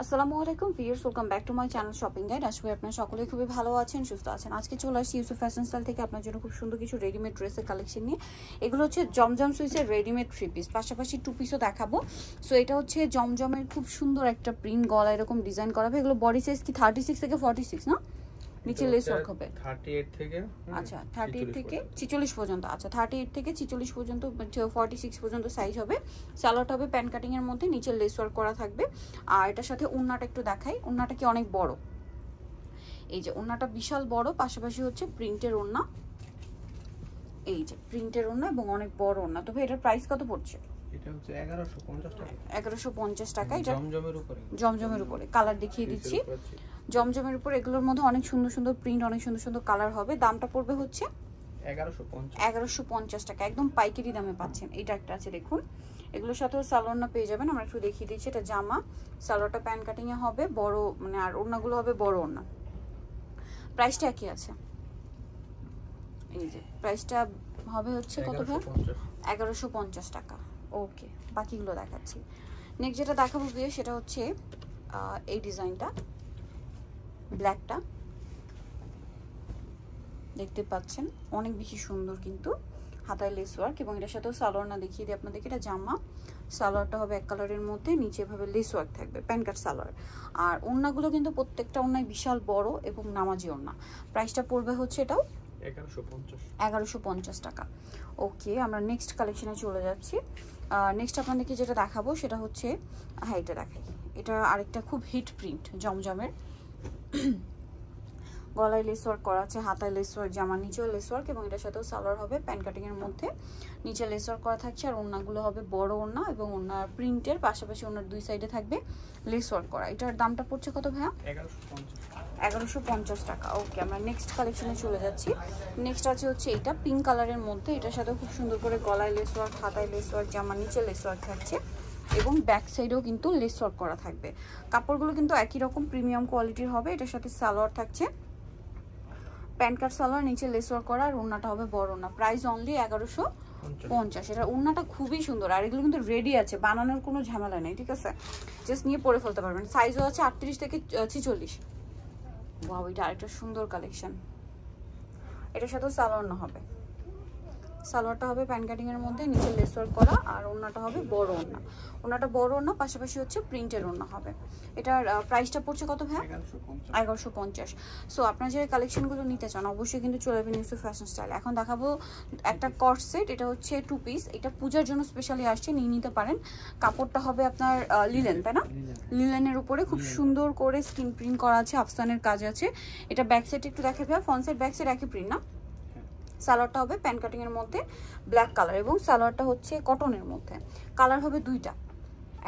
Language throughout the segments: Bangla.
আসসালামু আলাইকুম viewers, welcome back to my channel shopping guide. আশা করি আপনারা সকলেই খুবই ভালো আছেন, সুস্থ আছেন। আজকে চলে আসছি ইউসুফ ফ্যাশন স্টাইল থেকে আপনার জন্য খুব সুন্দর কিছু রেডিমেড ড্রেসের কালেকশন নিয়ে। এগুলো হচ্ছে জমজম সুইসের রেডিমেড 3 পিস, পাশাপাশি 2 পিসও দেখাবো। সো এটা হচ্ছে জমজমের খুব সুন্দর একটা প্রিন্ট, গলা এরকম ডিজাইন করা হবে। এগুলো বডি সাইজ কি 36 থেকে 46 না? নিচে লেস ওয়ার্ক হবে 38 থেকে আচ্ছা 38 থেকে 46 পর্যন্ত। আচ্ছা 38 থেকে 46 পর্যন্ত, 46 পর্যন্ত সাইজ হবে। সালোয়ারটা হবে প্যান কাটিং এর মধ্যে, নিচে লেস ওয়ার্ক করা থাকবে। আর এটার সাথে ওড়নাটা একটু দেখাই, ওড়নাটা কি অনেক বড়। এই যে ওড়নাটা বিশাল বড়, পাশাপাশি হচ্ছে প্রিন্টের ওড়না। এই যে প্রিন্টের ওড়না এবং অনেক বড় ওড়না। তবে এটার প্রাইস কত পড়ছে? এটা হচ্ছে 1150 টাকা। 1150 টাকা। এটা জমজমের উপরে কালার দেখিয়ে দিচ্ছি। জমজমের উপর এগুলোর মধ্যে অনেক সুন্দর সুন্দর প্রিন্ট, অনেক সুন্দর সুন্দর কালার হবে। দামটা পড়বে হচ্ছে 1150 টাকা। একদম পাইকারি দামে পাচ্ছেন। এটা একটা আছে দেখুন, এগুলোর সাথেও সালোয়ারটা পেয়ে যাবেন। আমরা একটু দেখিয়ে দিচ্ছি। এটা জামা, সালোয়ারটা প্যান কাটিং এ হবে বড়, মানে আর ওড়নাগুলো হবে বড় ওড়না। প্রাইসটা একই আছে। এই যে প্রাইসটা হবে হচ্ছে কত ভাই? 1150 টাকা। ওকে, বাকিগুলো দেখাচ্ছি। নেক্সট যেটা দেখাবো সেটা হচ্ছে এই ডিজাইনটা, ব্ল্যাকটা দেখতে পাচ্ছেন, অনেক বেশি সুন্দর কিন্তু হাতায় লেস ওয়ার্ক। এবং এটার সাথেও সালোয়ার না দেখিয়ে দিই আপনাদেরকে। এটা জামা, সালোয়ারটা হবে এক কালারের মধ্যে, নিচে ভাবে লেস ওয়ার্ক থাকবে, প্যান কাট সালোয়ার। আর ওড়নাগুলো কিন্তু প্রত্যেকটা ওড়নায় বিশাল বড় এবং নামাজি ওড়না। প্রাইসটা পড়বে হচ্ছে এটাও 1150 টাকা। ওকে, আমরা নেক্সট কালেকশনে চলে যাচ্ছি। নেক্সট আপনাদেরকে যেটা দেখাবো সেটা হচ্ছে, হ্যাঁ এটা দেখাই। এটা আরেকটা খুব হিট প্রিন্ট জমজমের। গলায় লেস ওয়ার্ক করা আছে, হাতায় লেস ওয়ার্ক, জামার নিচেও লেস ওয়ার্ক এবং এটার সাথেও সালোয়ার হবে প্যান কাটিং এর মধ্যে, নিচে লেস ওয়ার্ক করা থাকছে। আর ওড়নাগুলো হবে বড় ওড়না এবং ওড়নার প্রিন্টের পাশাপাশি ওড়নার দুই সাইডে থাকবে লেস ওয়ার্ক করা। এটার দামটা পড়ছে কত ভাইয়া? 1150 টাকা। ওকে, আমরা নেক্সট কালেকশনে চলে যাচ্ছি। নেক্সট আছে হচ্ছে এটা পিঙ্ক কালারের মধ্যে। এটার সাথেও খুব সুন্দর করে গলায় লেস ওয়ার্ক, হাতায় লেস ওয়ার্ক, জামার নিচে লেস ওয়ার্ক থাকছে এবং ব্যাক সাইডেও কিন্তু লেস ওয়ার্ক করা থাকবে। কাপড়গুলো কিন্তু একই রকম প্রিমিয়াম কোয়ালিটির হবে। এটার সাথে সালোয়ার থাকছে প্যান্ট কাট সালোয়ার, নিচে লেস ওয়ার্ক করা। আর ওড়নাটা হবে বড় ওড়না। Price only 1150। এটা ওড়নাটা খুবই সুন্দর। আর এগুলো কিন্তু রেডি আছে, বানানোর কোনো ঝামেলা নেই, ঠিক আছে? জাস্ট নিয়ে পরে ফেলতে পারবেন। সাইজও আছে 38 থেকে 46। ওয়াও, এটা আরেকটা সুন্দর কালেকশন। এটার সাথেও সালোয়ার না হবে, সালোয়ারটা হবে প্যান কাটিং এর মধ্যে, নিচে লেস ওয়ার্ক করা। আর ওড়নাটা হবে বড় ওড়না, ওড়নাটা বড় ওড়না, পাশাপাশি হচ্ছে প্রিন্টের ওড়না হবে। এটার প্রাইসটা পড়ছে কত ভাই? 1150। সো আপনারা যারা কালেকশনগুলো নিতে চান অবশ্যই কিন্তু চলে যাবেন ইউসুফ ফ্যাশন স্টাইল। এখন দেখাবো একটা কর্ড সেট। এটা হচ্ছে 2 পিস। এটা পূজার জন্য স্পেশালি আসছে, নিয়ে নিতে পারেন। কাপড়টা হবে আপনার লিলেন, তাই না? লিলেনের উপরে খুব সুন্দর করে স্কিন প্রিন্ট করা আছে, আফসানের কাজ আছে। এটা ব্যাক সাইড একটু দেখে ভাই, ফ্রন্ট সাইড ব্যাক সাইড একই প্রিন্ট না? সালোয়ারটা হবে প্যান কাটিং এর মধ্যে ব্ল্যাক কালার এবং সালোয়ারটা হচ্ছে কটনের মধ্যে। কালার হবে দুইটা,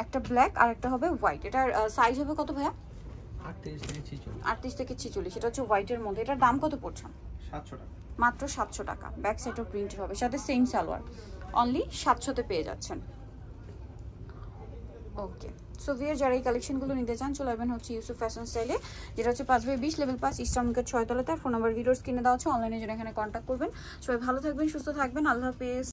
একটা ব্ল্যাক আর একটা হবে হোয়াইট। এটার সাইজ হবে কত ভাইয়া? 38 থেকে 46। এটা হচ্ছে হোয়াইটের মধ্যে। এটার দাম কত পড়ছে? 700 টাকা, মাত্র 700 টাকা। ব্যাক সাইডও প্রিন্টেড হবে, সাথে সেম সালোয়ার, অনলি 700-তে পেয়ে যাচ্ছেন। ওকে, সো ভিউয়ার যারা এই কালেকশনগুলো নিতে চান চলে আসবেন হচ্ছে ইউসুফ ফ্যাশন স্টাইলে, যেটা হচ্ছে 5/20 লেভেল 5 ইস্টার্ন মার্কেট 6 তলাতে। ফোন নাম্বার ভিডিওর স্ক্রিনে দেওয়া আছে, অনলাইনে জন্য এখানে কন্ট্যাক্ট করবেন। সবাই ভালো থাকবেন, সুস্থ থাকবেন, আল্লাহ হাফেজ।